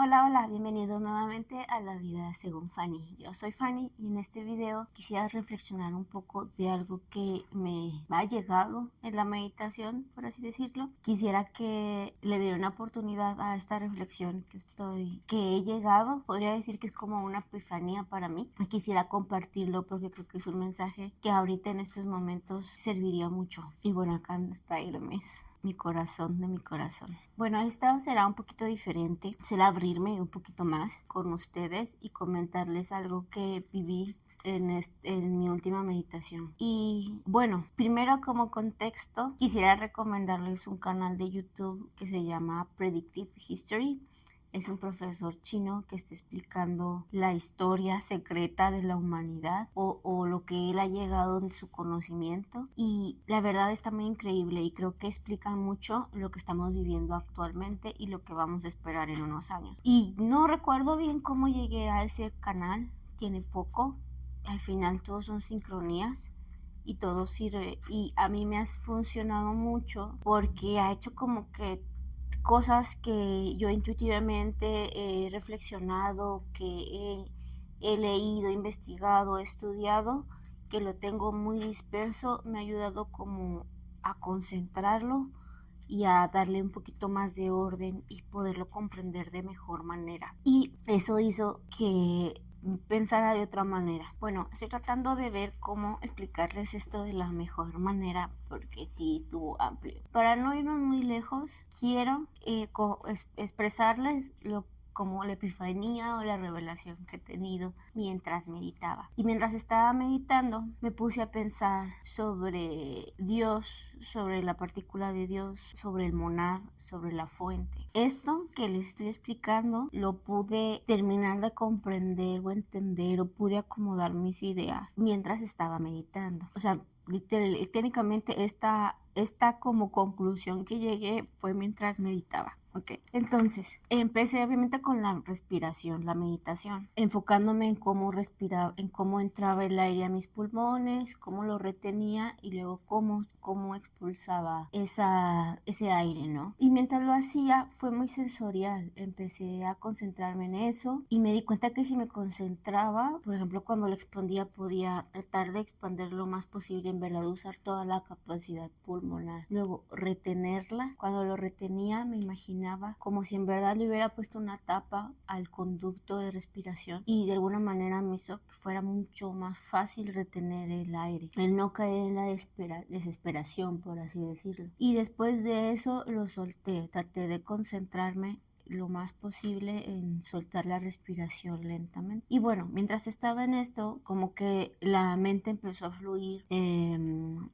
Hola, hola, bienvenidos nuevamente a La Vida Según Fanny. Yo soy Fanny y en este video quisiera reflexionar un poco de algo que me ha llegado en la meditación, por así decirlo. Quisiera que le dé una oportunidad a esta reflexión que he llegado. Podría decir que es como una epifanía para mí. Y quisiera compartirlo porque creo que es un mensaje que ahorita en estos momentos serviría mucho. Y bueno, acá está Hermes, mi corazón de mi corazón. Bueno, esta será un poquito diferente. Será abrirme un poquito más con ustedes y comentarles algo que viví en mi última meditación. Y bueno, primero como contexto, quisiera recomendarles un canal de YouTube que se llama Predictive History. Es un profesor chino que está explicando la historia secreta de la humanidad o lo que él ha llegado en su conocimiento. Y la verdad está muy increíble y creo que explica mucho lo que estamos viviendo actualmente y lo que vamos a esperar en unos años. Y no recuerdo bien cómo llegué a ese canal, tiene poco. Al final todos son sincronías y todo sirve, y a mí me ha funcionado mucho porque ha hecho como que cosas que yo intuitivamente he reflexionado, he leído, investigado, estudiado, que lo tengo muy disperso, me ha ayudado como a concentrarlo y a darle un poquito más de orden y poderlo comprender de mejor manera. Y eso hizo que pensara de otra manera. Bueno, estoy tratando de ver cómo explicarles esto de la mejor manera porque sí estuvo amplio. Para no irnos muy lejos, quiero expresarles como la epifanía o la revelación que he tenido mientras meditaba. Y mientras estaba meditando, me puse a pensar sobre Dios, sobre la partícula de Dios, sobre el monad, sobre la fuente. Esto que les estoy explicando lo pude terminar de comprender o entender, o pude acomodar mis ideas mientras estaba meditando. O sea, técnicamente esta como conclusión que llegué fue mientras meditaba. Ok, entonces empecé obviamente con la respiración, la meditación, enfocándome en cómo respiraba, en cómo entraba el aire a mis pulmones, cómo lo retenía y luego cómo expulsaba ese aire, ¿no? Y mientras lo hacía fue muy sensorial, empecé a concentrarme en eso y me di cuenta que si me concentraba, por ejemplo, cuando lo expandía podía tratar de expandir lo más posible, en verdad usar toda la capacidad pulmonar, luego retenerla. Cuando lo retenía me imaginaba como si en verdad le hubiera puesto una tapa al conducto de respiración y de alguna manera me hizo que fuera mucho más fácil retener el aire, el no caer en la desesperación, por así decirlo. Y después de eso lo solté, traté de concentrarme lo más posible en soltar la respiración lentamente. Y bueno, mientras estaba en esto, como que la mente empezó a fluir,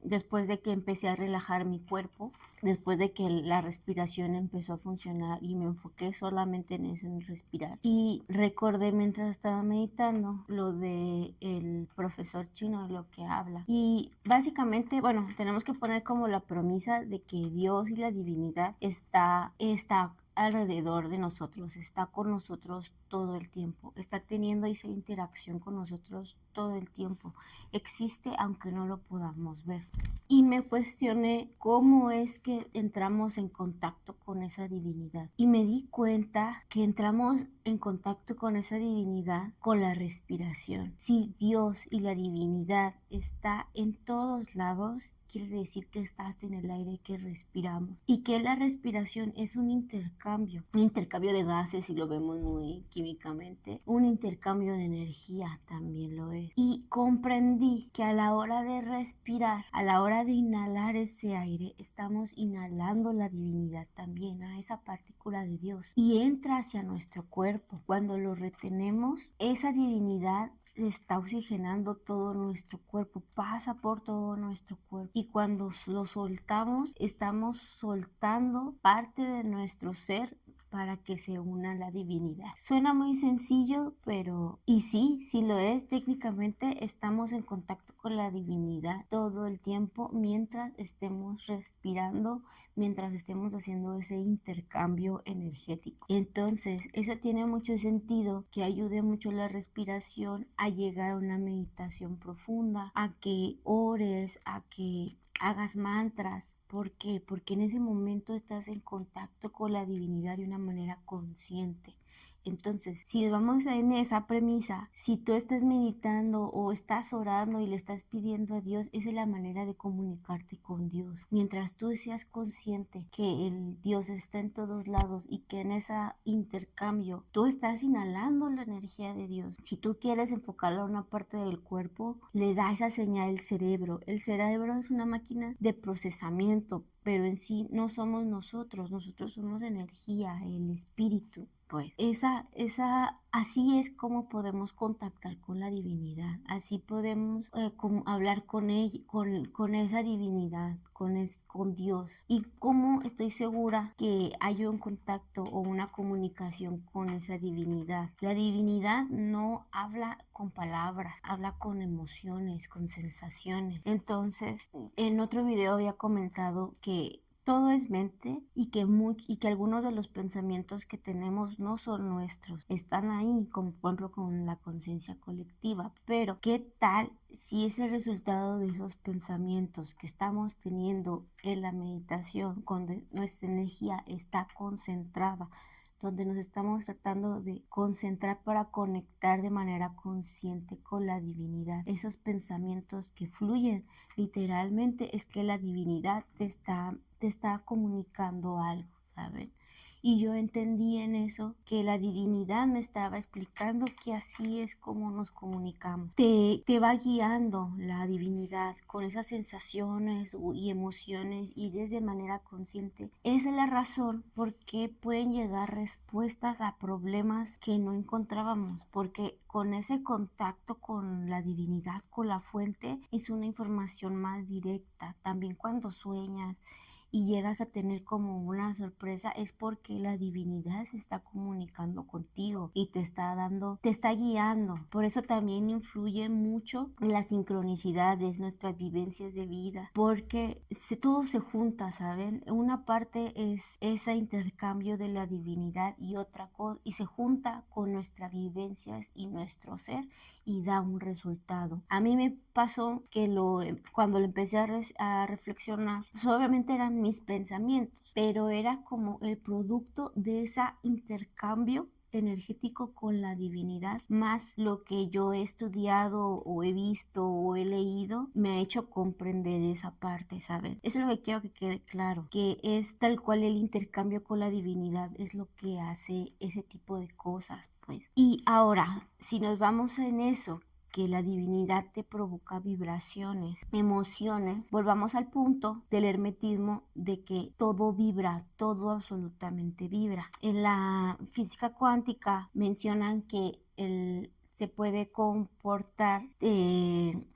después de que empecé a relajar mi cuerpo, después de que la respiración empezó a funcionar y me enfoqué solamente en eso, en respirar. Y recordé mientras estaba meditando lo de el profesor chino, lo que habla. Y básicamente, bueno, tenemos que poner como la premisa de que Dios y la divinidad está alrededor de nosotros, está con nosotros todo el tiempo, está teniendo esa interacción con nosotros todo el tiempo, existe aunque no lo podamos ver. Y me cuestioné cómo es que entramos en contacto con esa divinidad. Y me di cuenta que entramos en contacto con esa divinidad con la respiración. Si Dios y la divinidad está en todos lados, quiere decir que está hasta en el aire que respiramos y que la respiración es un intercambio de gases, si lo vemos muy químicamente, un intercambio de energía también lo es. Y comprendí que a la hora de respirar, a la hora de inhalar ese aire, estamos inhalando la divinidad también, a esa partícula de Dios, y entra hacia nuestro cuerpo. Cuando lo retenemos, esa divinidad está oxigenando todo nuestro cuerpo, pasa por todo nuestro cuerpo, y cuando lo soltamos, estamos soltando parte de nuestro ser para que se una a la divinidad. Suena muy sencillo, pero y sí lo es. Técnicamente estamos en contacto con la divinidad todo el tiempo mientras estemos respirando, mientras estemos haciendo ese intercambio energético. Entonces, eso tiene mucho sentido, que ayude mucho la respiración a llegar a una meditación profunda, a que ores, a que hagas mantras. ¿Por qué? Porque en ese momento estás en contacto con la divinidad de una manera consciente. Entonces, si vamos en esa premisa, si tú estás meditando o estás orando y le estás pidiendo a Dios, esa es la manera de comunicarte con Dios. Mientras tú seas consciente que el Dios está en todos lados y que en ese intercambio tú estás inhalando la energía de Dios. Si tú quieres enfocarlo a una parte del cuerpo, le da esa señal al cerebro. El cerebro es una máquina de procesamiento, pero en sí no somos nosotros somos energía, el espíritu. Pues así es como podemos contactar con la divinidad, así podemos hablar con ella, con esa divinidad, con Dios. Y como estoy segura que hay un contacto o una comunicación con esa divinidad. La divinidad no habla con palabras, habla con emociones, con sensaciones. Entonces, en otro video había comentado que todo es mente y que algunos de los pensamientos que tenemos no son nuestros, están ahí, como por ejemplo con la conciencia colectiva. Pero, ¿qué tal si es el resultado de esos pensamientos que estamos teniendo en la meditación, cuando nuestra energía está concentrada, donde nos estamos tratando de concentrar para conectar de manera consciente con la divinidad? Esos pensamientos que fluyen literalmente es que la divinidad te está comunicando algo, ¿saben? Y yo entendí en eso que la divinidad me estaba explicando que así es como nos comunicamos. Te va guiando la divinidad con esas sensaciones y emociones y desde manera consciente. Esa es la razón por qué pueden llegar respuestas a problemas que no encontrábamos, porque con ese contacto con la divinidad, con la fuente, es una información más directa. También cuando sueñas y llegas a tener como una sorpresa, es porque la divinidad se está comunicando contigo y te está guiando. Por eso también influye mucho las sincronicidades, nuestras vivencias de vida, porque todo se junta, ¿saben? Una parte es ese intercambio de la divinidad y otra cosa, y se junta con nuestras vivencias y nuestro ser y da un resultado. A mí me pasó que cuando lo empecé a reflexionar, pues obviamente eran mis pensamientos, pero era como el producto de ese intercambio energético con la divinidad, más lo que yo he estudiado o he visto o he leído, me ha hecho comprender esa parte, ¿saben? Eso es lo que quiero que quede claro, que es tal cual el intercambio con la divinidad, es lo que hace ese tipo de cosas, pues. Y ahora, si nos vamos en eso, que la divinidad te provoca vibraciones, emociones, volvamos al punto del hermetismo de que todo vibra, todo absolutamente vibra. En la física cuántica mencionan que se puede comportar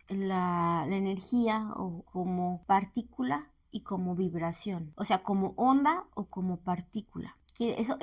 la energía o como partícula y como vibración, o sea, como onda o como partícula. Eso,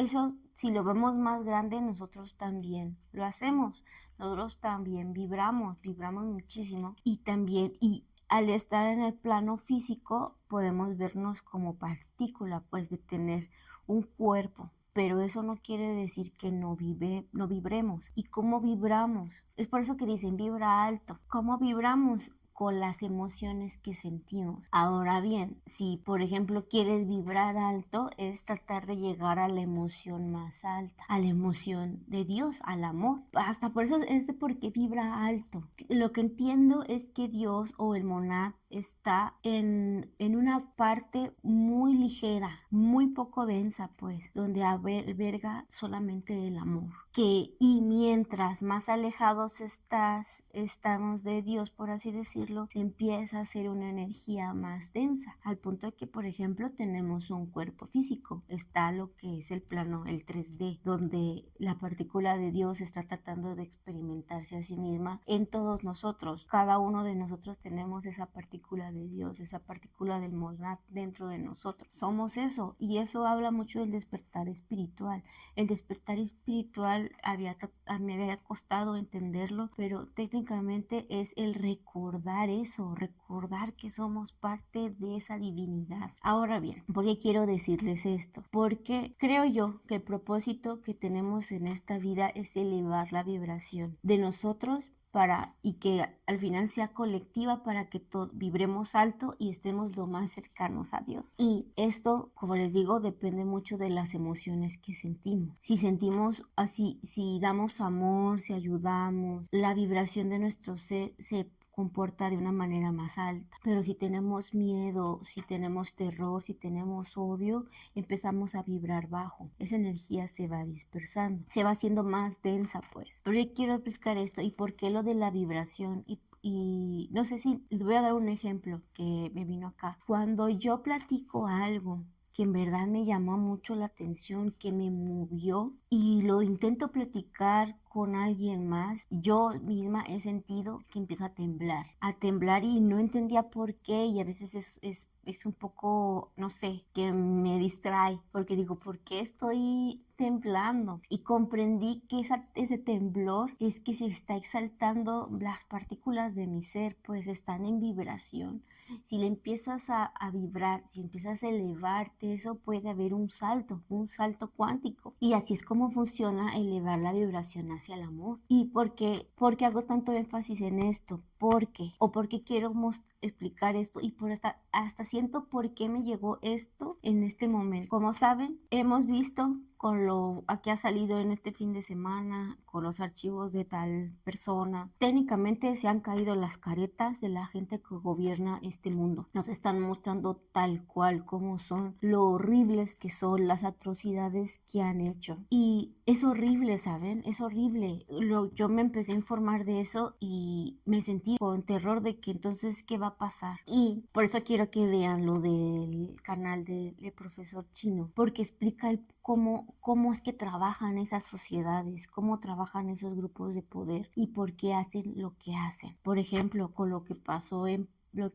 si lo vemos más grande, nosotros también lo hacemos. Nosotros también vibramos muchísimo y al estar en el plano físico podemos vernos como partícula, pues de tener un cuerpo, pero eso no quiere decir que no vibremos. ¿Y cómo vibramos? Es por eso que dicen vibra alto. ¿Cómo vibramos? Con las emociones que sentimos. Ahora bien, si por ejemplo quieres vibrar alto, es tratar de llegar a la emoción más alta, a la emoción de Dios, al amor. Hasta por eso es de por qué vibra alto. Lo que entiendo es que Dios o el monad está en una parte muy ligera, muy poco densa, pues, donde alberga solamente el amor. Y mientras más alejados estamos de Dios, por así decirlo, se empieza a hacer una energía más densa, al punto de que, por ejemplo, tenemos un cuerpo físico. Está lo que es el plano, el 3D, donde la partícula de Dios está tratando de experimentarse a sí misma en todos nosotros. Cada uno de nosotros tenemos esa partícula de Dios, esa partícula del monad dentro de nosotros. Somos eso, y eso habla mucho del despertar espiritual. El despertar espiritual me había costado entenderlo, pero técnicamente es el recordar eso, recordar que somos parte de esa divinidad. Ahora bien, ¿por qué quiero decirles esto? Porque creo yo que el propósito que tenemos en esta vida es elevar la vibración de nosotros y que al final sea colectiva para que vibremos alto y estemos lo más cercanos a Dios. Y esto, como les digo, depende mucho de las emociones que sentimos. Si sentimos así, si damos amor, si ayudamos, la vibración de nuestro ser se comporta de una manera más alta. Pero si tenemos miedo, si tenemos terror, si tenemos odio, empezamos a vibrar bajo. Esa energía se va dispersando, se va haciendo más densa, pues. Pero yo quiero explicar esto y por qué lo de la vibración y no sé si les voy a dar un ejemplo que me vino acá. Cuando yo platico algo que en verdad me llamó mucho la atención, que me movió y lo intento platicar con alguien más, yo misma he sentido que empiezo a temblar y no entendía por qué y a veces es un poco, no sé, que me distrae porque digo, ¿por qué estoy temblando? Y comprendí que ese temblor es que se está exaltando las partículas de mi ser, pues están en vibración. Si le empiezas a vibrar, si empiezas a elevarte, eso puede haber un salto cuántico. Y así es como funciona elevar la vibración hacia el amor. ¿Y por qué hago tanto énfasis en esto? ¿Por qué quiero explicar esto? Y hasta siento por qué me llegó esto en este momento. Como saben, hemos visto con lo que ha salido en este fin de semana, con los archivos de tal persona. Técnicamente se han caído las caretas de la gente que gobierna este mundo. Nos están mostrando tal cual como son, lo horribles que son, las atrocidades que han hecho. Y es horrible, ¿saben? Es horrible. Yo me empecé a informar de eso y me sentí con terror de que entonces, ¿qué va a pasar? Y por eso quiero que vean lo del canal del profesor Chino, porque explica cómo es que trabajan esas sociedades, cómo trabajan esos grupos de poder y por qué hacen lo que hacen. Por ejemplo, con lo que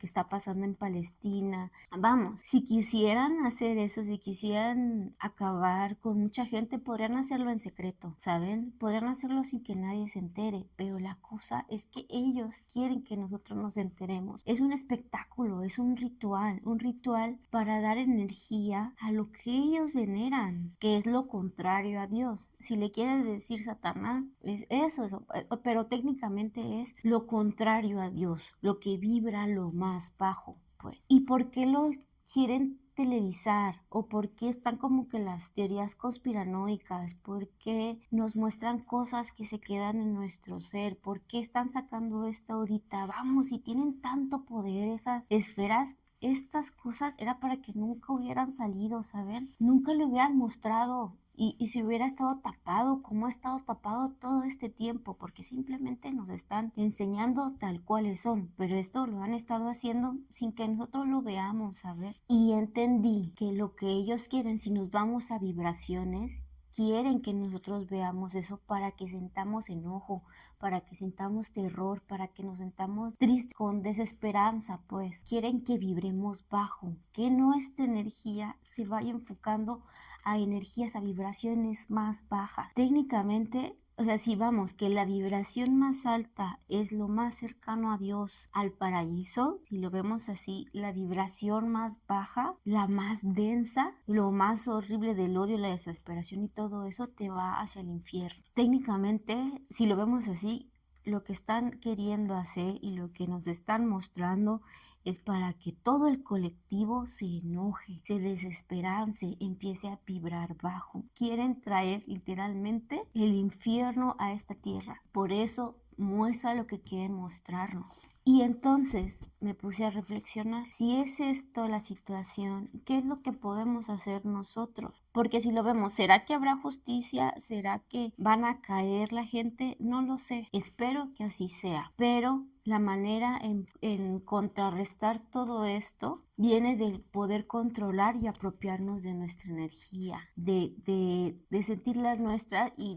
está pasando en Palestina. Vamos, si quisieran hacer eso, si quisieran acabar con mucha gente, podrían hacerlo en secreto, ¿saben? Podrían hacerlo sin que nadie se entere, pero la cosa es que ellos quieren que nosotros nos enteremos. Es un espectáculo, es un ritual para dar energía a lo que ellos veneran, que es lo contrario a Dios. Si le quieres decir Satanás, es eso, pero técnicamente es lo contrario a Dios, lo que vibra lo más bajo, pues. ¿Y por qué lo quieren televisar? ¿O por qué están como que las teorías conspiranoicas? ¿Por qué nos muestran cosas que se quedan en nuestro ser? ¿Por qué están sacando esto ahorita? Vamos, si tienen tanto poder esas esferas, estas cosas era para que nunca hubieran salido, ¿saben? Nunca lo hubieran mostrado. Y si hubiera estado tapado, como ha estado tapado todo este tiempo, porque simplemente nos están enseñando tal cuales son, pero esto lo han estado haciendo sin que nosotros lo veamos, ¿sabes? Y entendí que lo que ellos quieren, si nos vamos a vibraciones, quieren que nosotros veamos eso para que sintamos enojo, para que sintamos terror, para que nos sintamos tristes, con desesperanza, pues. Quieren que vibremos bajo, que nuestra energía se vaya enfocando a energías, a vibraciones más bajas. Técnicamente, o sea, si vamos, que la vibración más alta es lo más cercano a Dios, al paraíso, si lo vemos así, la vibración más baja, la más densa, lo más horrible del odio, la desesperación y todo eso te va hacia el infierno. Técnicamente, si lo vemos así, lo que están queriendo hacer y lo que nos están mostrando es para que todo el colectivo se enoje, se desesperance, empiece a vibrar bajo. Quieren traer literalmente el infierno a esta tierra. Por eso muestra lo que quieren mostrarnos. Y entonces me puse a reflexionar, si es esto la situación, ¿qué es lo que podemos hacer nosotros? Porque si lo vemos, ¿será que habrá justicia? ¿Será que van a caer la gente? No lo sé. Espero que así sea. Pero la manera en contrarrestar todo esto viene del poder controlar y apropiarnos de nuestra energía, de sentir la nuestra y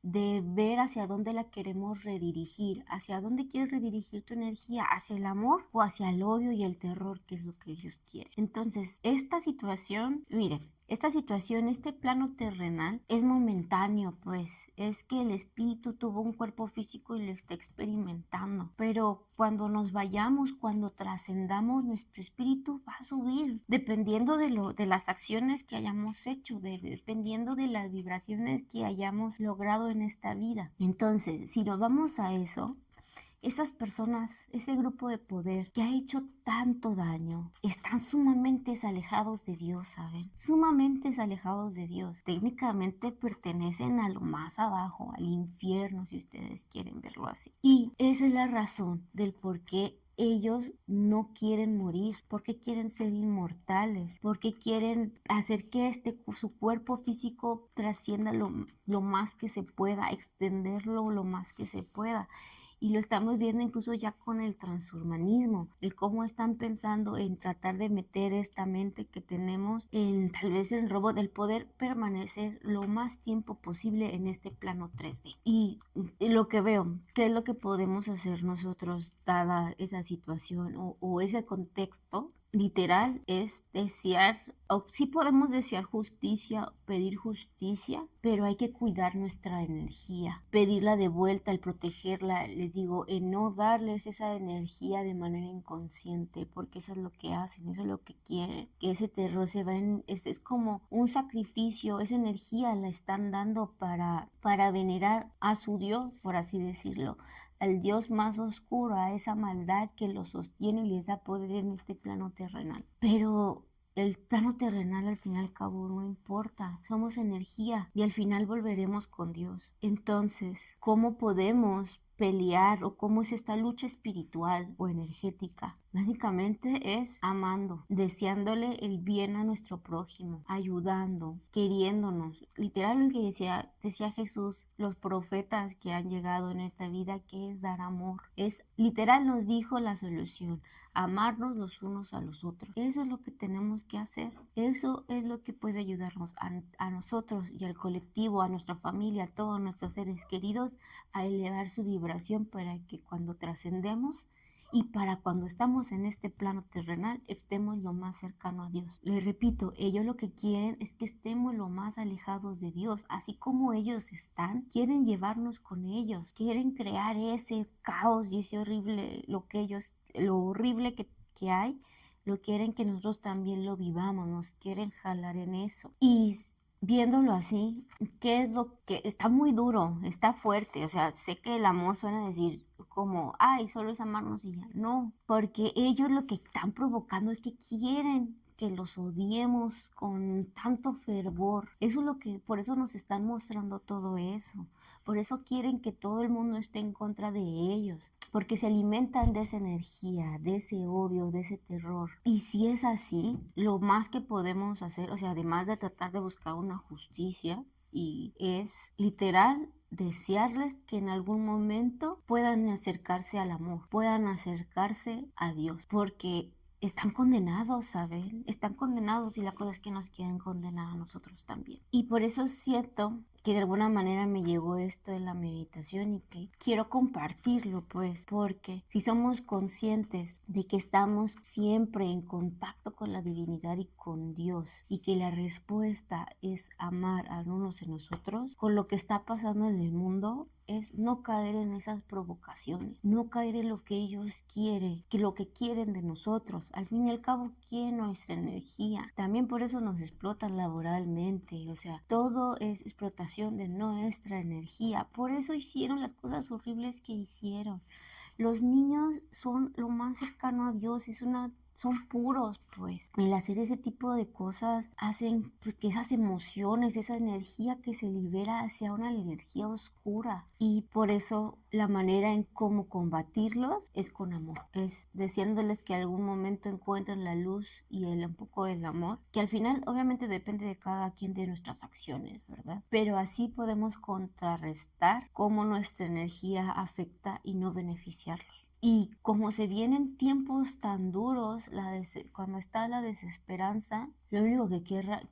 de ver hacia dónde la queremos redirigir, hacia dónde quieres redirigir tu energía, hacia el amor o hacia el odio y el terror, que es lo que ellos quieren. Entonces, esta situación, miren, esta situación, este plano terrenal es momentáneo, pues es que el espíritu tuvo un cuerpo físico y lo está experimentando, pero cuando nos vayamos, cuando trascendamos, nuestro espíritu va a subir, dependiendo de las acciones que hayamos hecho, dependiendo de las vibraciones que hayamos logrado en esta vida. Entonces, si nos vamos a eso, esas personas, ese grupo de poder que ha hecho tanto daño, están sumamente alejados de Dios, ¿saben? Sumamente alejados de Dios. Técnicamente pertenecen a lo más abajo, al infierno, si ustedes quieren verlo así. Y esa es la razón del por qué ellos no quieren morir, porque quieren ser inmortales, porque quieren hacer que su cuerpo físico trascienda lo más que se pueda, extenderlo lo más que se pueda. Y lo estamos viendo incluso ya con el transhumanismo, el cómo están pensando en tratar de meter esta mente que tenemos en tal vez el robo del poder permanecer lo más tiempo posible en este plano 3D. Y lo que veo, ¿qué es lo que podemos hacer nosotros dada esa situación o ese contexto? Literal es desear, o sí podemos desear justicia, pedir justicia, pero hay que cuidar nuestra energía, pedirla de vuelta, el protegerla, les digo, en no darles esa energía de manera inconsciente, porque eso es lo que hacen, eso es lo que quieren, que ese terror se va es como un sacrificio, esa energía la están dando para venerar a su Dios, por así decirlo, al Dios más oscuro, a esa maldad que lo sostiene y les da poder en este plano terrenal. Pero el plano terrenal al fin y al cabo no importa, somos energía y al final volveremos con Dios. Entonces, ¿cómo podemos pelear o cómo es esta lucha espiritual o energética? Básicamente es amando, deseándole el bien a nuestro prójimo, ayudando, queriéndonos. Literal lo que decía Jesús, los profetas que han llegado en esta vida, que es dar amor. Es literal nos dijo la solución, amarnos los unos a los otros. Eso es lo que tenemos que hacer. Eso es lo que puede ayudarnos a nosotros y al colectivo, a nuestra familia, a todos nuestros seres queridos a elevar su vibración para que cuando trascendemos y para cuando estamos en este plano terrenal estemos lo más cercano a Dios. Les repito, ellos lo que quieren es que estemos lo más alejados de Dios, así como ellos están, quieren llevarnos con ellos, quieren crear ese caos y ese horrible, lo horrible que hay, lo quieren que nosotros también lo vivamos, nos quieren jalar en eso. Y viéndolo así, ¿qué es lo que está muy duro, está fuerte? O sea, sé que el amor suena a decir como, ay, solo es amarnos y ya. No, porque ellos lo que están provocando es que quieren que los odiemos con tanto fervor. Eso es lo que, por eso nos están mostrando todo eso. Por eso quieren que todo el mundo esté en contra de ellos, porque se alimentan de esa energía, de ese odio, de ese terror. Y si es así, lo más que podemos hacer, o sea, además de tratar de buscar una justicia, y es literal desearles que en algún momento puedan acercarse al amor, puedan acercarse a Dios, porque están condenados, ¿saben? Están condenados y la cosa es que nos quieren condenar a nosotros también. Y por eso siento que de alguna manera me llegó esto en la meditación y que quiero compartirlo, pues, porque si somos conscientes de que estamos siempre en contacto con la divinidad y con Dios y que la respuesta es amar a unos en nosotros, con lo que está pasando en el mundo, es no caer en esas provocaciones, no caer en lo que ellos quieren, que lo que quieren de nosotros. Al fin y al cabo, quieren nuestra energía. También por eso nos explotan laboralmente, o sea, todo es explotación de nuestra energía. Por eso hicieron las cosas horribles que hicieron. Los niños son lo más cercano a Dios, son puros, pues. El hacer ese tipo de cosas hacen pues, que esas emociones, esa energía que se libera sea una energía oscura. Y por eso la manera en cómo combatirlos es con amor. Es diciéndoles que algún momento encuentren la luz y un poco del amor, que al final obviamente depende de cada quien de nuestras acciones, ¿verdad? Pero así podemos contrarrestar cómo nuestra energía afecta y no beneficiarlos. Y como se vienen tiempos tan duros, cuando está la desesperanza, lo único que queda,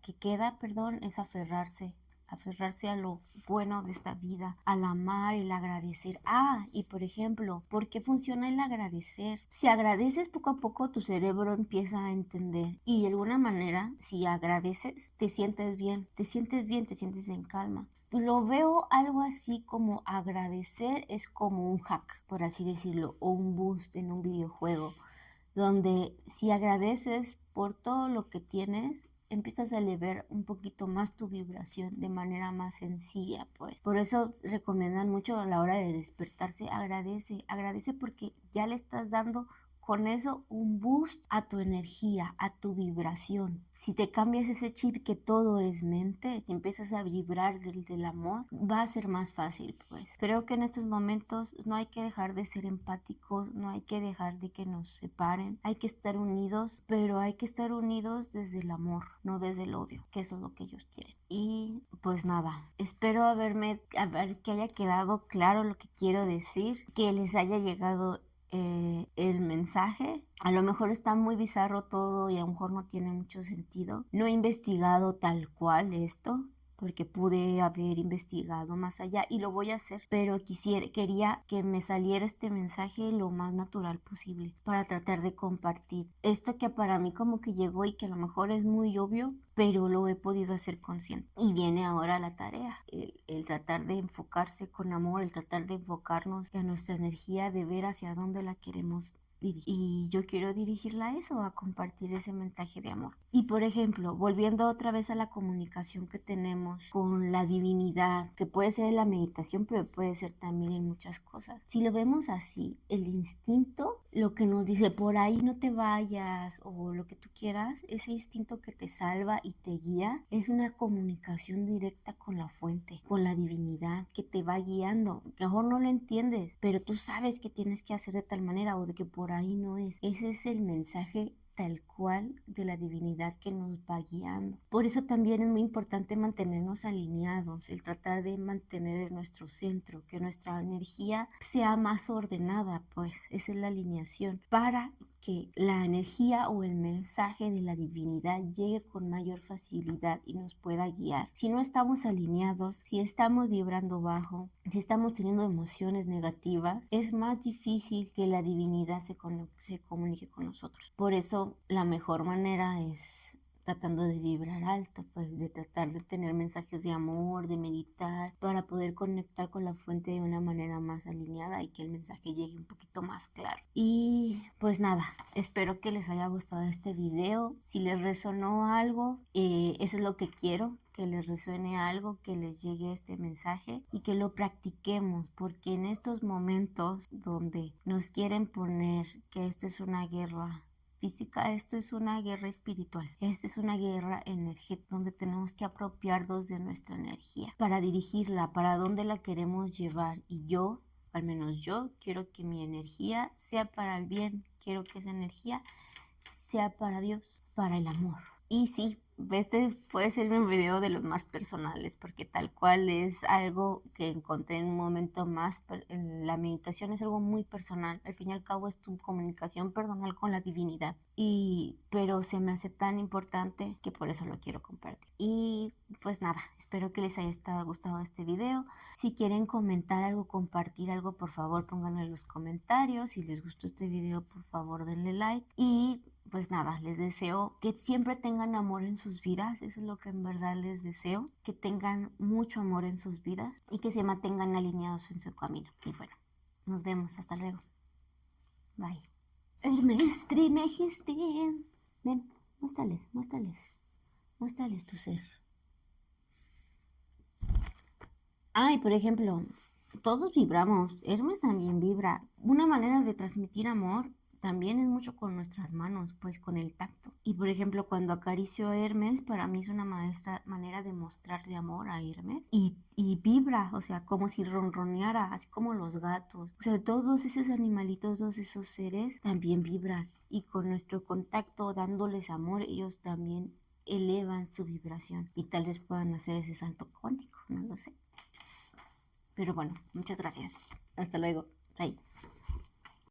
es aferrarse a lo bueno de esta vida, al amar, el agradecer. Ah, y por ejemplo, ¿por qué funciona el agradecer? Si agradeces poco a poco, tu cerebro empieza a entender y de alguna manera, si agradeces, te sientes bien, te sientes bien, te sientes en calma. Lo veo algo así como agradecer es como un hack, por así decirlo, o un boost en un videojuego, donde si agradeces por todo lo que tienes, empiezas a elevar un poquito más tu vibración de manera más sencilla, pues. Por eso recomiendan mucho a la hora de despertarse, agradece porque ya le estás dando con eso un boost a tu energía, a tu vibración. Si te cambias ese chip que todo es mente, si empiezas a vibrar del amor, va a ser más fácil, pues. Creo que en estos momentos no hay que dejar de ser empáticos, no hay que dejar de que nos separen, hay que estar unidos, pero hay que estar unidos desde el amor, no desde el odio, que eso es lo que ellos quieren. Y pues nada, espero a ver que haya quedado claro lo que quiero decir, que les haya llegado el mensaje. A lo mejor está muy bizarro todo y a lo mejor no tiene mucho sentido. No he investigado tal cual esto, porque pude haber investigado más allá y lo voy a hacer, pero quería que me saliera este mensaje lo más natural posible para tratar de compartir esto que para mí como que llegó y que a lo mejor es muy obvio, pero lo he podido hacer consciente. Y viene ahora la tarea, el tratar de enfocarse con amor, el tratar de enfocarnos en nuestra energía, de ver hacia dónde la queremos. Y yo quiero dirigirla a eso, a compartir ese mensaje de amor. Y por ejemplo, volviendo otra vez a la comunicación que tenemos con la divinidad, que puede ser en la meditación, pero puede ser también en muchas cosas. Si lo vemos así, el instinto, lo que nos dice por ahí no te vayas o lo que tú quieras, ese instinto que te salva y te guía, es una comunicación directa con la fuente, con la divinidad que te va guiando. Que a lo mejor no lo entiendes, pero tú sabes que tienes que hacer de tal manera o de que por ahí no es. Ese es el mensaje tal cual de la divinidad que nos va guiando. Por eso también es muy importante mantenernos alineados, el tratar de mantener nuestro centro, que nuestra energía sea más ordenada, pues esa es la alineación, para que la energía o el mensaje de la divinidad llegue con mayor facilidad y nos pueda guiar. Si no estamos alineados, si estamos vibrando bajo, si estamos teniendo emociones negativas, es más difícil que la divinidad se comunique con nosotros. Por eso la mejor manera es tratando de vibrar alto, pues de tratar de tener mensajes de amor, de meditar, para poder conectar con la fuente de una manera más alineada y que el mensaje llegue un poquito más claro. Y pues nada, espero que les haya gustado este video. Si les resonó algo, eso es lo que quiero, que les resuene algo, que les llegue este mensaje y que lo practiquemos, porque en estos momentos donde nos quieren poner que esto es una guerra física, esto es una guerra espiritual, esta es una guerra energética donde tenemos que apropiarnos de nuestra energía para dirigirla, para dónde la queremos llevar. Y yo, al menos yo, quiero que mi energía sea para el bien, quiero que esa energía sea para Dios, para el amor. Y sí, este puede ser un video de los más personales, porque tal cual es algo que encontré en un momento más, la meditación es algo muy personal, al fin y al cabo es tu comunicación personal con la divinidad, pero se me hace tan importante que por eso lo quiero compartir. Y pues nada, espero que les haya gustado este video. Si quieren comentar algo, compartir algo, por favor pónganlo en los comentarios. Si les gustó este video, por favor denle like. Y pues nada, les deseo que siempre tengan amor en sus vidas, eso es lo que en verdad les deseo, que tengan mucho amor en sus vidas y que se mantengan alineados en su camino. Y bueno, nos vemos, hasta luego. Bye. Hermes Trismegistin. Ven, muéstrales tu ser. Ay, por ejemplo, todos vibramos, Hermes también vibra. Una manera de transmitir amor también es mucho con nuestras manos, pues con el tacto. Y por ejemplo, cuando acaricio a Hermes, para mí es una manera de mostrarle amor a Hermes. Y vibra, o sea, como si ronroneara, así como los gatos. O sea, todos esos animalitos, todos esos seres también vibran. Y con nuestro contacto, dándoles amor, ellos también elevan su vibración. Y tal vez puedan hacer ese salto cuántico, no lo sé. Pero bueno, muchas gracias. Hasta luego. Bye.